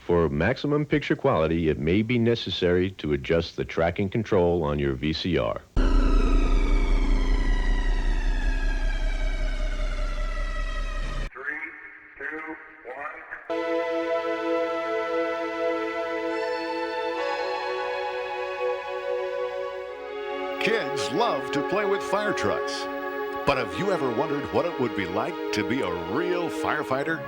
For maximum picture quality, it may be necessary to adjust the tracking control on your VCR. Kids love to play with fire trucks. But have you ever wondered what it would be like to be a real firefighter?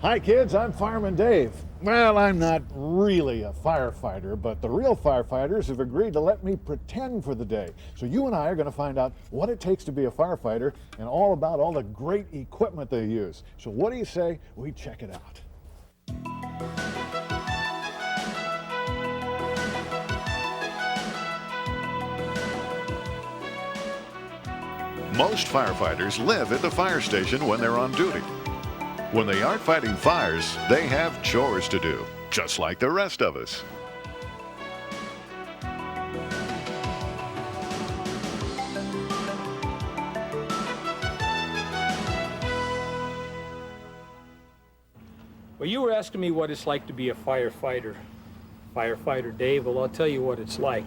Hi kids, I'm Fireman Dave. Well, I'm not really a firefighter, but the real firefighters have agreed to let me pretend for the day. So you and I are going to find out what it takes to be a firefighter and all about all the great equipment they use. So what do you say we check it out? Most firefighters live at the fire station when they're on duty. When they aren't fighting fires, they have chores to do, just like the rest of us. Well, you were asking me what it's like to be a firefighter. Firefighter Dave, well, I'll tell you what it's like.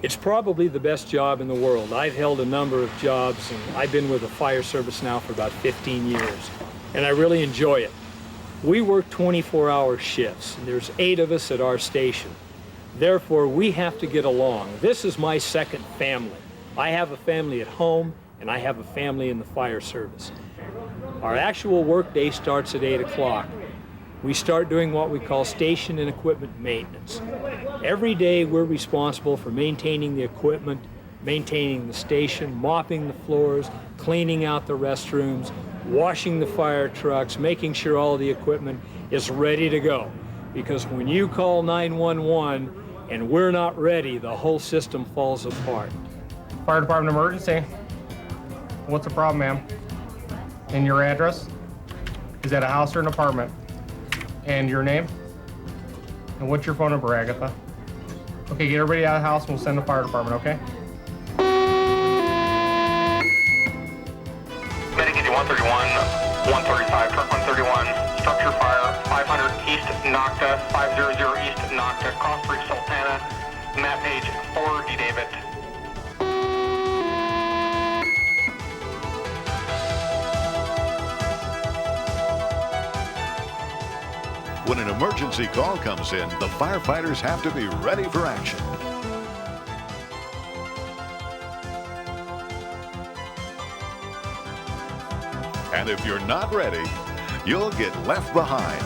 It's probably the best job in the world. I've held a number of jobs, and I've been with the fire service now for about 15 years. And I really enjoy it. We work 24-hour shifts, and there's 8 of us at our station. Therefore, we have to get along. This is my second family. I have a family at home, and I have a family in the fire service. Our actual work day starts at 8 o'clock. We start doing what we call station and equipment maintenance. Every day, we're responsible for maintaining the equipment, maintaining the station, mopping the floors, cleaning out the restrooms, washing the fire trucks, making sure all the equipment is ready to go. Because when you call 911 and we're not ready, the whole system falls apart. Fire department emergency. What's the problem, ma'am? And your address? Is that a house or an apartment? And your name? And what's your phone number, Agatha? Okay, get everybody out of the house and we'll send the fire department, okay? Medicaid 131, 135, truck 131, structure fire, 500 East Nocta, 500 East Nocta, Cross Creek, Sultana, map page 4D David. When an emergency call comes in, the firefighters have to be ready for action. And if you're not ready, you'll get left behind.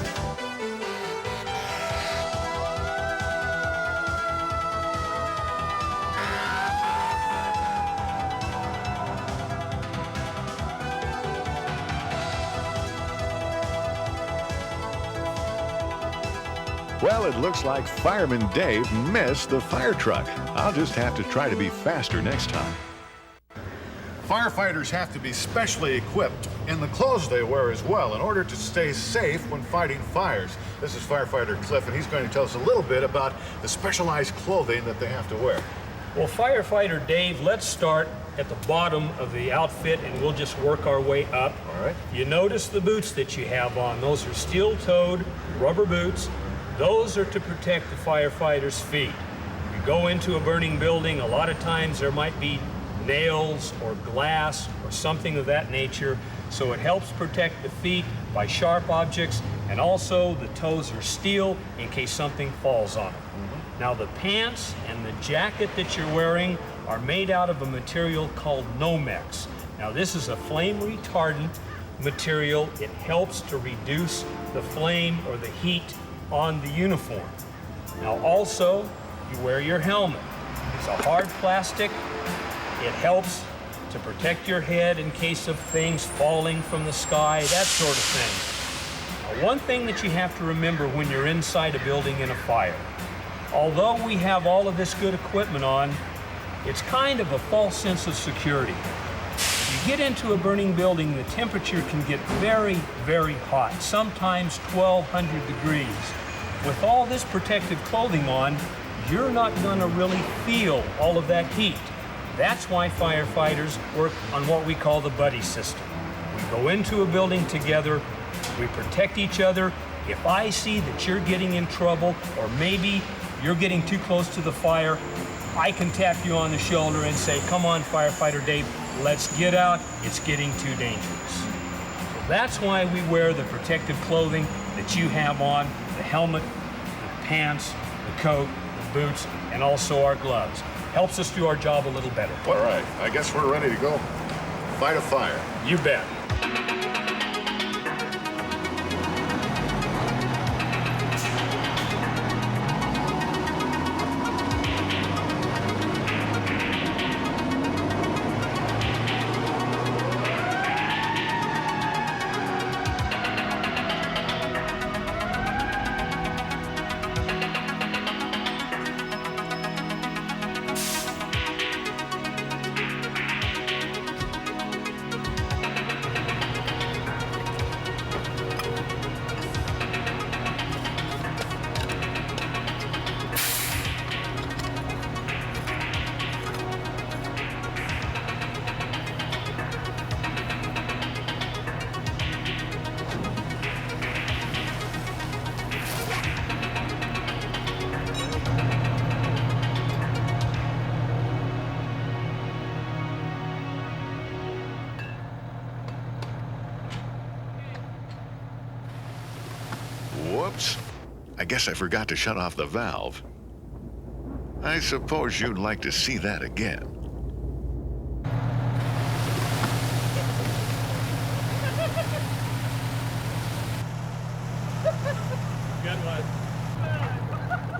Well, it looks like Fireman Dave missed the fire truck. I'll just have to try to be faster next time. Firefighters have to be specially equipped in the clothes they wear as well in order to stay safe when fighting fires. This is Firefighter Cliff, and he's going to tell us a little bit about the specialized clothing that they have to wear. Well, Firefighter Dave, let's start at the bottom of the outfit and we'll just work our way up. All right. You notice the boots that you have on. Those are steel-toed rubber boots. Those are to protect the firefighter's feet. You go into a burning building, a lot of times there might be nails or glass or something of that nature, so it helps protect the feet by sharp objects And also, the toes are steel in case something falls on them. Now, the pants and the jacket that you're wearing are made out of a material called Nomex. Now, this is a flame retardant material. It helps to reduce the flame or the heat on the uniform. Now, also, you wear your helmet. It's a hard plastic. It helps to protect your head in case of things falling from the sky, that sort of thing. Now, one thing that you have to remember when you're inside a building in a fire, although we have all of this good equipment on, it's kind of a false sense of security. If you get into a burning building, the temperature can get very, very hot, sometimes 1,200 degrees. With all this protective clothing on, you're not going to really feel all of that heat. That's why firefighters work on what we call the buddy system. We go into a building together, we protect each other. If I see that you're getting in trouble, or maybe you're getting too close to the fire, I can tap you on the shoulder and say, come on, Firefighter Dave, let's get out, it's getting too dangerous. So that's why we wear the protective clothing that you have on, the helmet, the pants, the coat, the boots, and also our gloves. Helps us do our job a little better. All right, I guess we're ready to go fight a fire. You bet. Whoops. I guess I forgot to shut off the valve. I suppose you'd like to see that again. Good one.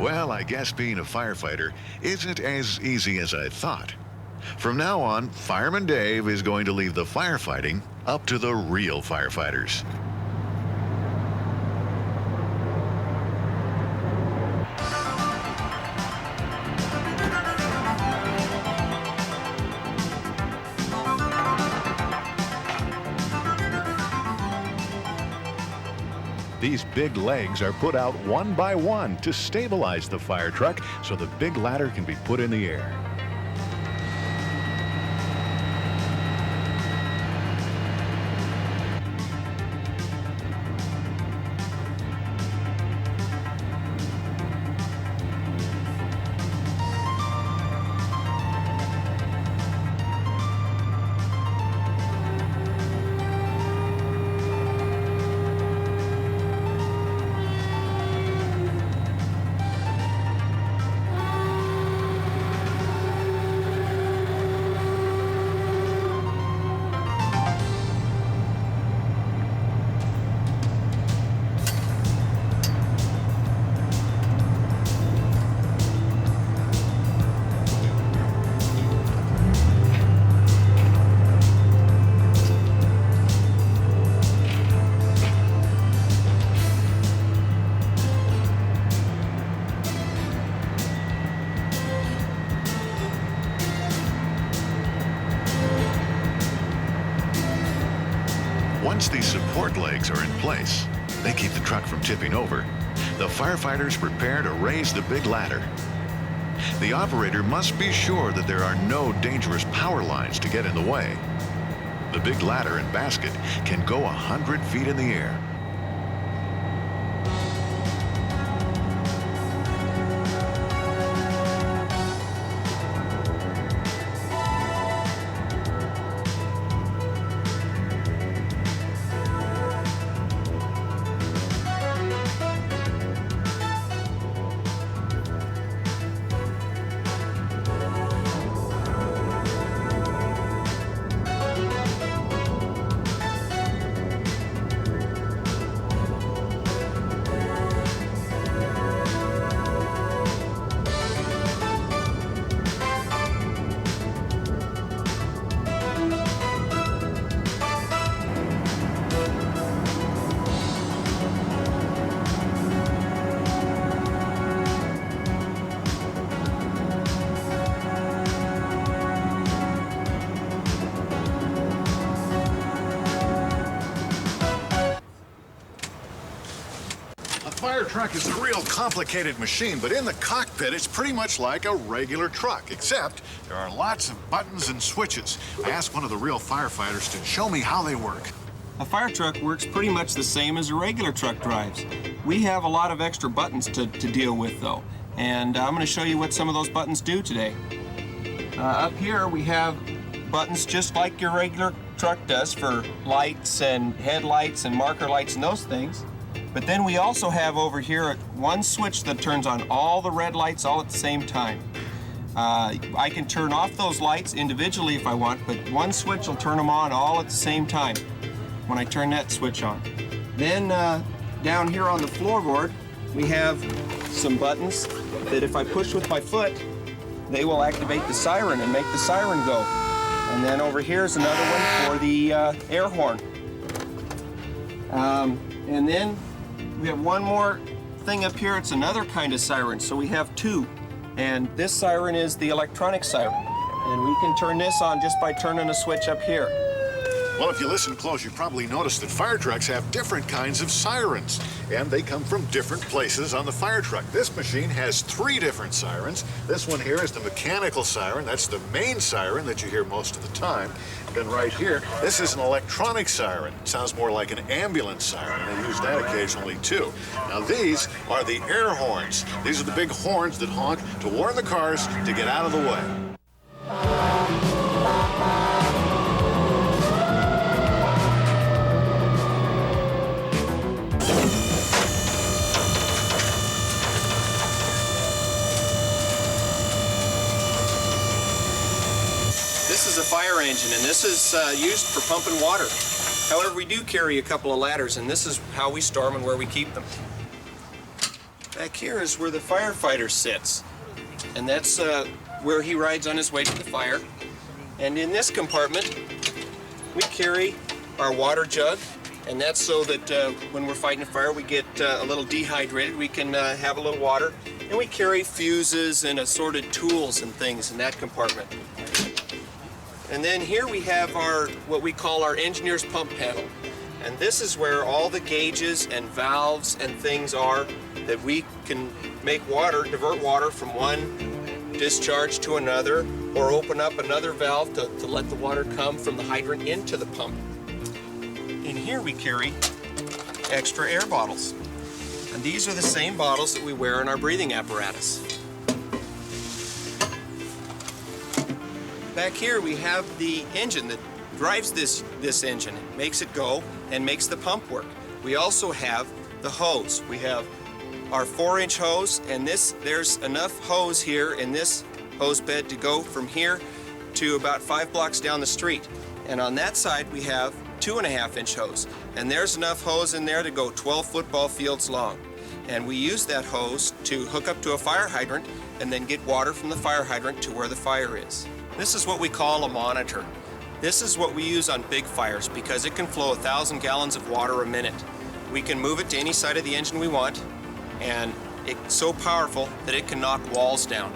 Well, I guess being a firefighter isn't as easy as I thought. From now on, Fireman Dave is going to leave the firefighting up to the real firefighters. These big legs are put out one by one to stabilize the fire truck so the big ladder can be put in the air. Once these support legs are in place, they keep the truck from tipping over. The firefighters prepare to raise the big ladder. The operator must be sure that there are no dangerous power lines to get in the way. The big ladder and basket can go 100 feet in the air. Fire truck is a real complicated machine, but in the cockpit, it's pretty much like a regular truck, except there are lots of buttons and switches. I asked one of the real firefighters to show me how they work. A fire truck works pretty much the same as a regular truck drives. We have a lot of extra buttons to deal with, though, and I'm going to show you what some of those buttons do today. Up here, we have buttons just like your regular truck does for lights and headlights and marker lights and those things. But then we also have over here one switch that turns on all the red lights all at the same time. I can turn off those lights individually if I want, but one switch will turn them on all at the same time when I turn that switch on. Then down here on the floorboard, we have some buttons that if I push with my foot, they will activate the siren and make the siren go. And then over here is another one for the air horn. And then we have one more thing up here. It's another kind of siren, so we have two. And this siren is the electronic siren. And we can turn this on just by turning a switch up here. Well, if you listen close, you probably noticed that fire trucks have different kinds of sirens, and they come from different places on the fire truck. This machine has 3 different sirens. This one here is the mechanical siren. That's the main siren that you hear most of the time. Then right here, this is an electronic siren. It sounds more like an ambulance siren. They use that occasionally, too. Now, these are the air horns. These are the big horns that honk to warn the cars to get out of the way. This is a fire engine, and this is used for pumping water. However, we do carry a couple of ladders, and this is how we store them and where we keep them. Back here is where the firefighter sits, and that's where he rides on his way to the fire. And in this compartment, we carry our water jug, and that's so that when we're fighting a fire, we get a little dehydrated. We can have a little water, and we carry fuses and assorted tools and things in that compartment. And then here we have what we call our engineer's pump panel. And this is where all the gauges and valves and things are that we can make water, divert water from one discharge to another, or open up another valve to let the water come from the hydrant into the pump. In here we carry extra air bottles. And these are the same bottles that we wear in our breathing apparatus. Back here we have the engine that drives this engine. It makes it go and makes the pump work. We also have the hose. We have our 4-inch hose, and there's enough hose here in this hose bed to go from here to about 5 blocks down the street. And on that side we have 2.5-inch hose, and there's enough hose in there to go 12 football fields long. And we use that hose to hook up to a fire hydrant and then get water from the fire hydrant to where the fire is. This is what we call a monitor. This is what we use on big fires because it can flow 1,000 gallons of water a minute. We can move it to any side of the engine we want, and it's so powerful that it can knock walls down.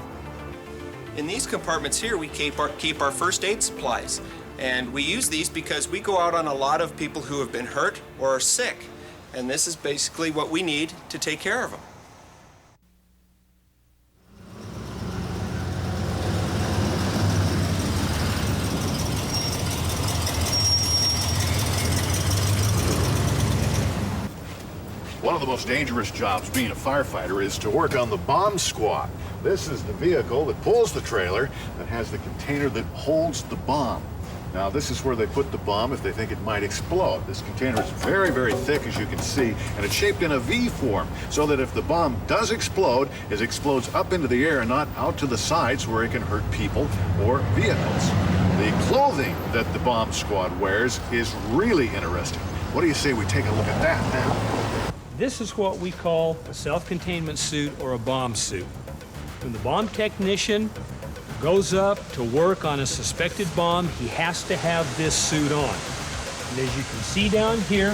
In these compartments here, we keep our first aid supplies, and we use these because we go out on a lot of people who have been hurt or are sick, and this is basically what we need to take care of them. One of the most dangerous jobs being a firefighter is to work on the bomb squad. This is the vehicle that pulls the trailer that has the container that holds the bomb. Now, this is where they put the bomb if they think it might explode. This container is very, very thick, as you can see, and it's shaped in a V form, so that if the bomb does explode, it explodes up into the air and not out to the sides where it can hurt people or vehicles. The clothing that the bomb squad wears is really interesting. What do you say we take a look at that now? This is what we call a self-containment suit or a bomb suit. When the bomb technician goes up to work on a suspected bomb, he has to have this suit on. And as you can see down here,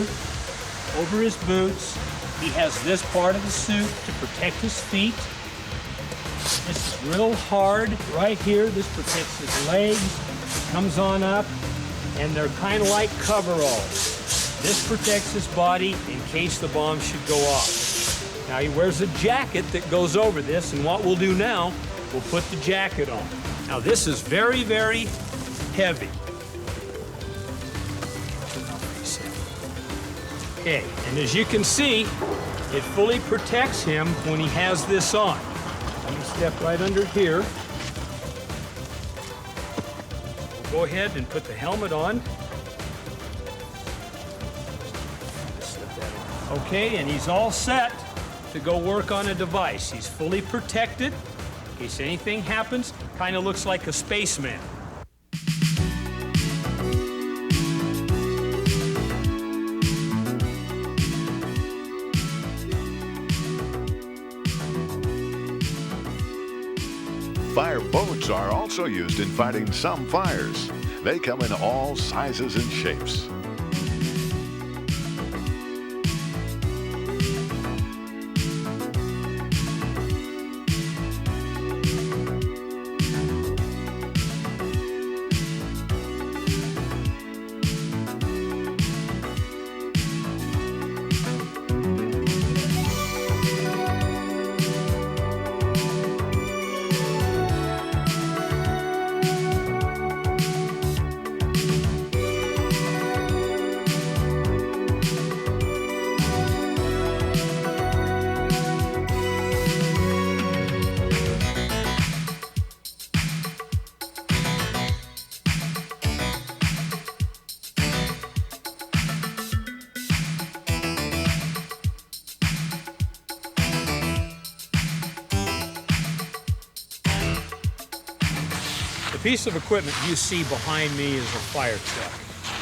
over his boots, he has this part of the suit to protect his feet. This is real hard right here. This protects his legs. Comes on up, and they're kind of like coveralls. This protects his body in case the bomb should go off. Now he wears a jacket that goes over this, and what we'll do now, we'll put the jacket on. Now this is very, very heavy. Okay, and as you can see, it fully protects him when he has this on. Let me step right under here. We'll go ahead and put the helmet on. Okay, and he's all set to go work on a device. He's fully protected in case anything happens. Kind of looks like a spaceman. Fire boats are also used in fighting some fires. They come in all sizes and shapes. The piece of equipment you see behind me is a fire truck.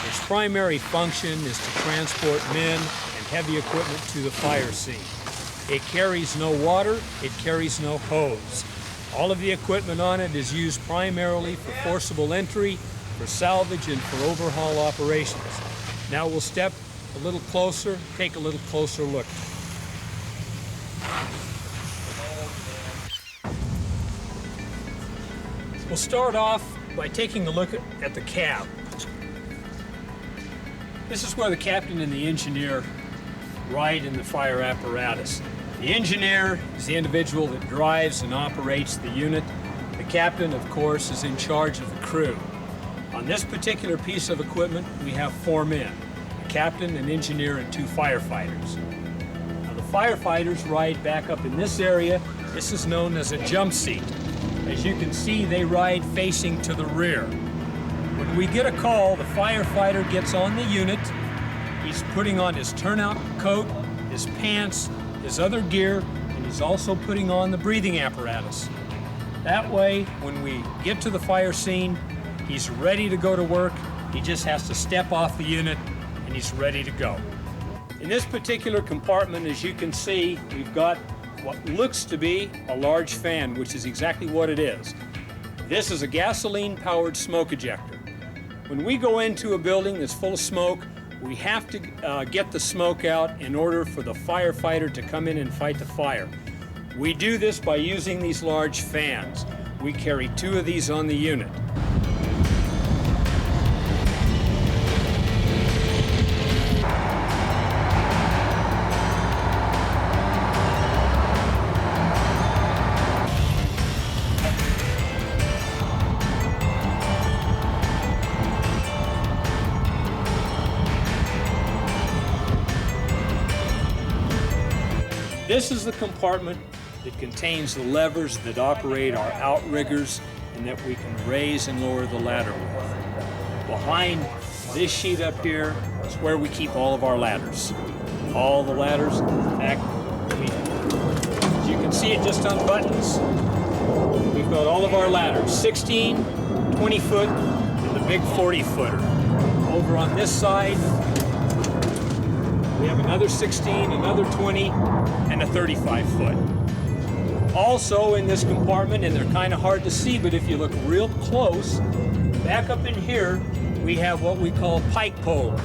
Its primary function is to transport men and heavy equipment to the fire scene. It carries no water, it carries no hose. All of the equipment on it is used primarily for forcible entry, for salvage, and for overhaul operations. Now we'll step a little closer, take a little closer look. We'll start off by taking a look at the cab. This is where the captain and the engineer ride in the fire apparatus. The engineer is the individual that drives and operates the unit. The captain, of course, is in charge of the crew. On this particular piece of equipment, we have 4 men, a captain, an engineer, and 2 firefighters. Now, the firefighters ride back up in this area. This is known as a jump seat. As you can see, they ride facing to the rear. When we get a call, the firefighter gets on the unit. He's putting on his turnout coat, his pants, his other gear, and he's also putting on the breathing apparatus. That way, when we get to the fire scene, he's ready to go to work. He just has to step off the unit, and he's ready to go. In this particular compartment, as you can see, we've got what looks to be a large fan, which is exactly what it is. This is a gasoline-powered smoke ejector. When we go into a building that's full of smoke, we have to get the smoke out in order for the firefighter to come in and fight the fire. We do this by using these large fans. We carry 2 of these on the unit. This is the compartment that contains the levers that operate our outriggers and that we can raise and lower the ladder with. Behind this sheet up here is where we keep all of our ladders. All the ladders, in fact, as you can see, it just unbuttons. We've got all of our ladders, 16, 20-foot, and the big 40-footer. Over on this side, we have another 16, another 20, and a 35-foot. Also in this compartment, and they're kind of hard to see, but if you look real close, back up in here, we have what we call pike poles.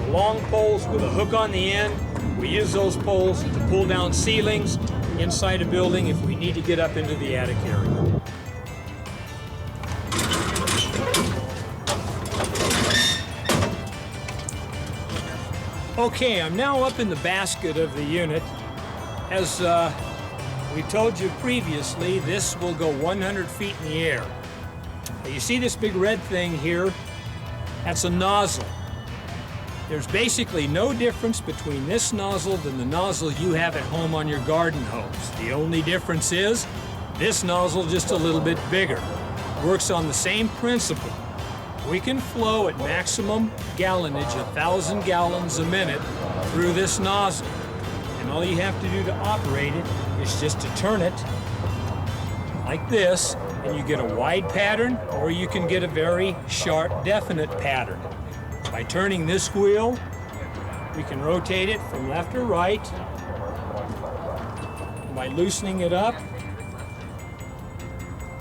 Long poles with a hook on the end. We use those poles to pull down ceilings inside a building if we need to get up into the attic area. Okay, I'm now up in the basket of the unit, As we told you previously, this will go 100 feet in the air. Now, you see this big red thing here? That's a nozzle. There's basically no difference between this nozzle than the nozzle you have at home on your garden hose. The only difference is this nozzle just a little bit bigger. Works on the same principle. We can flow at maximum gallonage, 1,000 gallons a minute, through this nozzle. And all you have to do to operate it is just to turn it like this, and you get a wide pattern, or you can get a very sharp, definite pattern. By turning this wheel, we can rotate it from left or right. By loosening it up,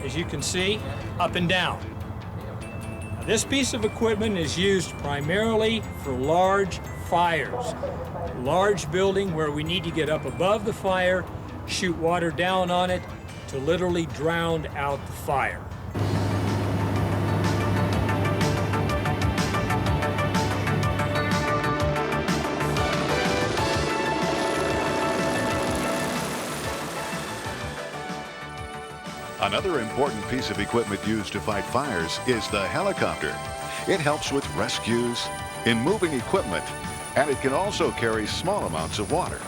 as you can see, up and down. Now, this piece of equipment is used primarily for large fires. Large building where we need to get up above the fire, shoot water down on it to literally drown out the fire. Another important piece of equipment used to fight fires is the helicopter. It helps with rescues, in moving equipment, and it can also carry small amounts of water.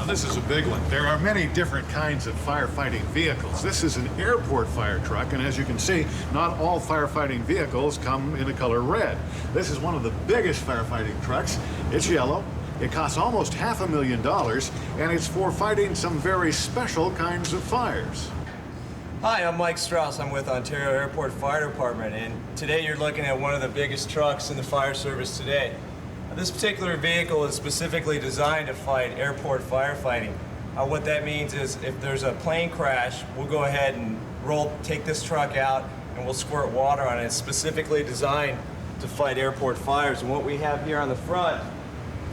This is a big one. There are many different kinds of firefighting vehicles. This is an airport fire truck, and as you can see, not all firefighting vehicles come in the color red. This is one of the biggest firefighting trucks. It's yellow. It costs almost $500,000, and it's for fighting some very special kinds of fires. Hi, I'm Mike Strauss. I'm with Ontario Airport Fire Department, and today you're looking at one of the biggest trucks in the fire service today. This particular vehicle is specifically designed to fight airport firefighting. What that means is if there's a plane crash, we'll go ahead and take this truck out and we'll squirt water on it. It's specifically designed to fight airport fires. And what we have here on the front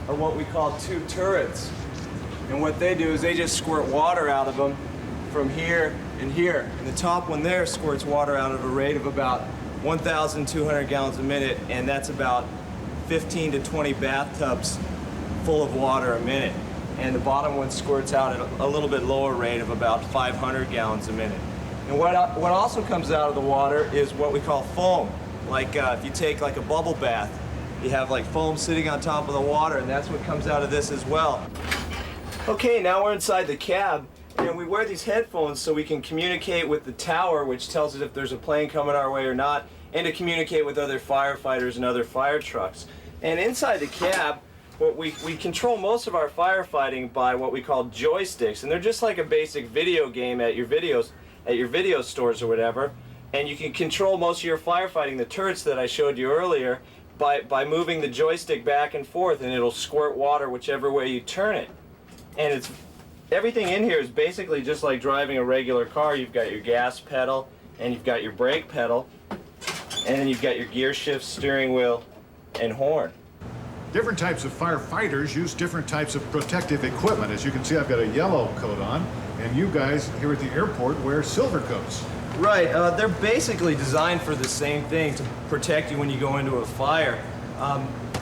are what we call two turrets. And what they do is they just squirt water out of them from here and here. And the top one there squirts water out at a rate of about 1,200 gallons a minute, and that's about 15 to 20 bathtubs full of water a minute. And the bottom one squirts out at a little bit lower rate of about 500 gallons a minute. And what also comes out of the water is what we call foam. Like if you take like a bubble bath, you have like foam sitting on top of the water, and that's what comes out of this as well. Okay, now we're inside the cab, and we wear these headphones so we can communicate with the tower, which tells us if there's a plane coming our way or not, and to communicate with other firefighters and other fire trucks. And inside the cab, we control most of our firefighting by what we call joysticks, and they're just like a basic video game at your video stores or whatever. And you can control most of your firefighting, the turrets that I showed you earlier, by moving the joystick back and forth, and it'll squirt water whichever way you turn it. And everything in here is basically just like driving a regular car. You've got your gas pedal, and you've got your brake pedal, and then you've got your gear shift, steering wheel, and horn. Different types of firefighters use different types of protective equipment. As you can see, I've got a yellow coat on, and you guys here at the airport wear silver coats. Right, they're basically designed for the same thing, to protect you when you go into a fire.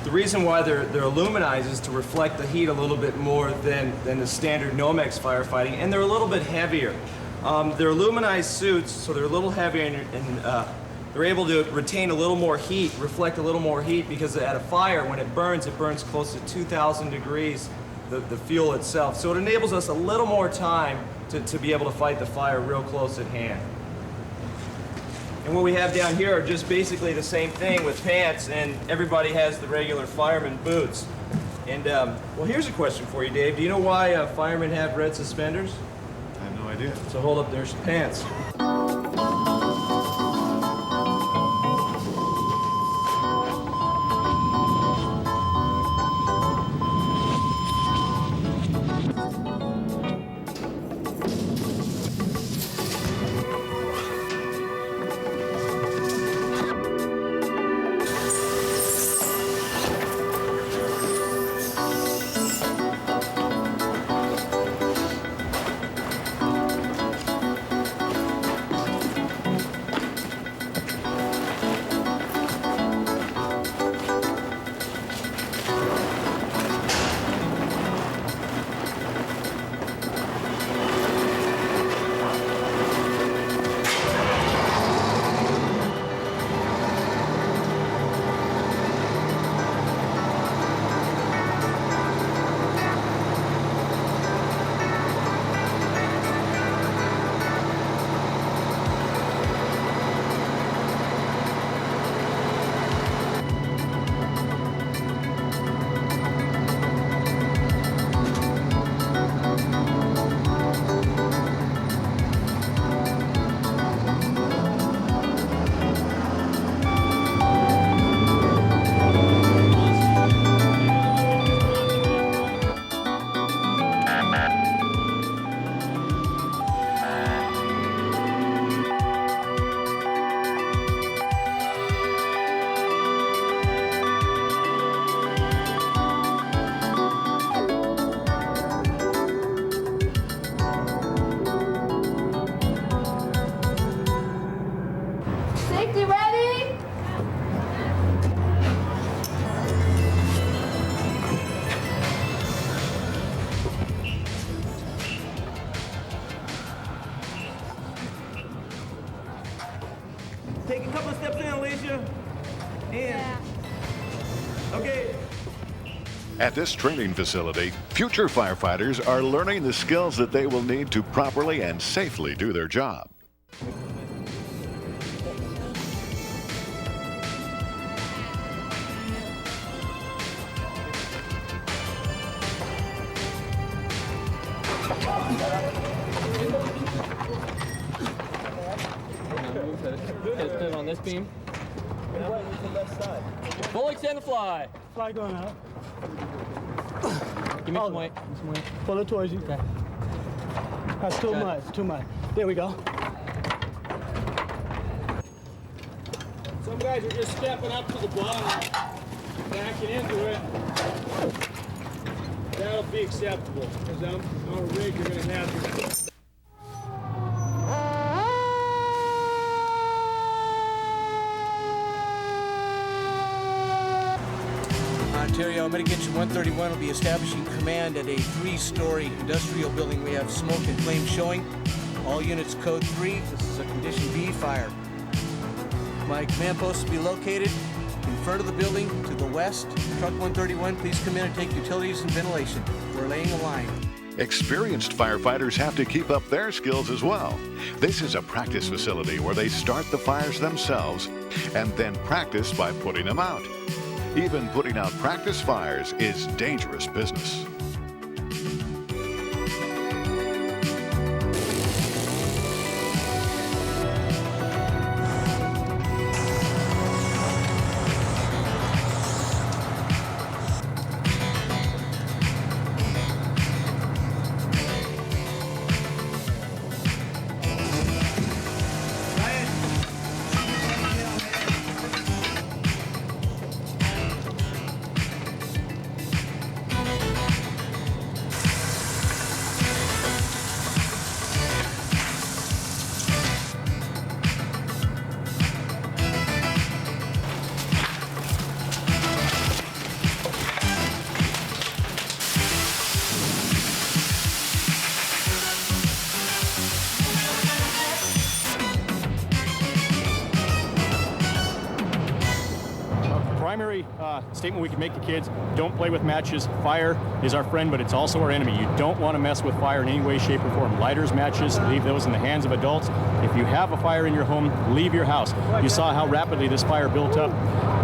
The reason why they're aluminized is to reflect the heat a little bit more than the standard Nomex firefighting, and they're a little bit heavier. They're aluminized suits, so they're a little heavier, and they're able to retain a little more heat, reflect a little more heat, because at a fire, when it burns close to 2,000 degrees, the fuel itself. So it enables us a little more time to be able to fight the fire real close at hand. And what we have down here are just basically the same thing with pants, and everybody has the regular fireman boots. And, well, here's a question for you, Dave. Do you know why firemen have red suspenders? I have no idea. So hold up their pants. Okay. At this training facility, future firefighters are learning the skills that they will need to properly and safely do their job. Put on this beam. Full extend the fly. Fly going out. Give me some weight. Pull it towards you. Okay. That's too much, too much. There we go. Some guys are just stepping up to the bottom, backing into it. That'll be acceptable, because on a rig you're going to have to... Ontario, Mitigation 131 will be establishing command at a 3-story industrial building. We have smoke and flame showing. All units code 3. This is a condition B fire. My command post will be located in front of the building to the west. Truck 131, please come in and take utilities and ventilation. We're laying a line. Experienced firefighters have to keep up their skills as well. This is a practice facility where they start the fires themselves and then practice by putting them out. Even putting out practice fires is dangerous business. Primary statement we can make to kids: don't play with matches. Fire is our friend, but it's also our enemy. You don't want to mess with fire in any way, shape, or form. Lighters, matches, leave those in the hands of adults. If you have a fire in your home, leave your house. You saw how rapidly this fire built up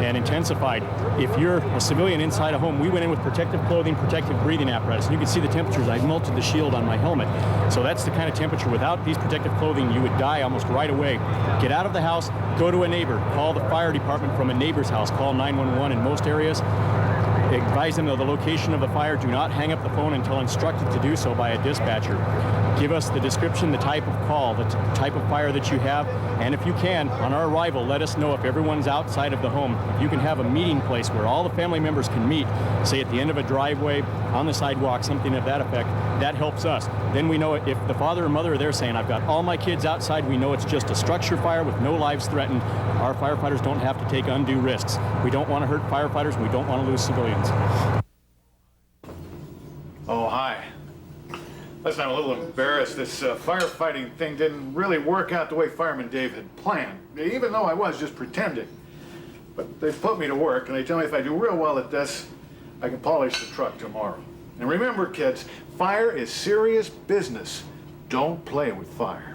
and intensified. If you're a civilian inside a home, we went in with protective clothing, protective breathing apparatus, and you can see the temperatures. I melted the shield on my helmet. So that's the kind of temperature. Without these protective clothing, you would die almost right away. Get out of the house, go to a neighbor, call the fire department from a neighbor's house, call 911 in most areas. Advise them of the location of the fire. Do not hang up the phone until instructed to do so by a dispatcher. Give us the description, the type of call, the type of fire that you have, and if you can, on our arrival, let us know if everyone's outside of the home. If you can have a meeting place where all the family members can meet, say at the end of a driveway, on the sidewalk, something of that effect, that helps us. Then we know if the father or mother are there saying, I've got all my kids outside, we know it's just a structure fire with no lives threatened. Our firefighters don't have to take undue risks. We don't want to hurt firefighters, and we don't want to lose civilians. Oh, hi. Listen, I'm a little embarrassed. This firefighting thing didn't really work out the way Fireman Dave had planned, even though I was just pretending. But they put me to work, and they tell me if I do real well at this, I can polish the truck tomorrow. And remember, kids, fire is serious business. Don't play with fire.